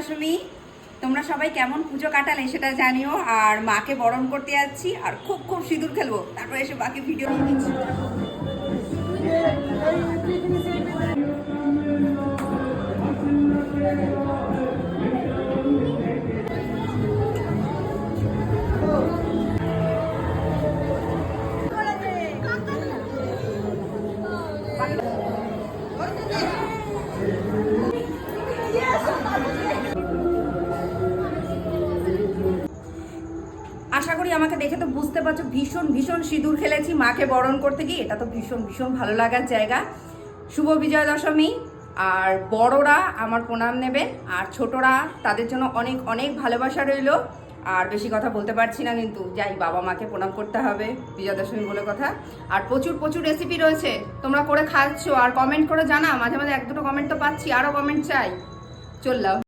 দশমী তোমরা সবাই কেমন পুজো কাটালে সেটা জানিও। আর মাকে বরণ করতে যাচ্ছি আর খুব খুব সিঁদুর খেলবো, তারপরে এসে বাকি ভিডিও দিচ্ছি। আশা করি আমাকে দেখে তো বুঝতে পারছো ভীষণ ভীষণ সিঁদুর খেলেছি মাকে বরণ করতে গিয়ে। এটা তো ভীষণ ভীষণ ভালো লাগার জায়গা। শুভ বিজয়া দশমী। আর বড়রা আমার প্রণাম নেবেন, আর ছোটরা তাদের জন্য অনেক অনেক ভালোবাসা রইল। আর বেশি কথা বলতে পারছি না, কিন্তু যাই, বাবা মাকে প্রণাম করতে হবে বিজয়া দশমী বলে কথা। আর প্রচুর প্রচুর রেসিপি রয়েছে, তোমরা করে খাচ্ছ আর কমেন্ট করে জানা। মাঝে মাঝে এক দুটো কমেন্ট তো পাচ্ছি, আরও কমেন্ট চাই। চললাম।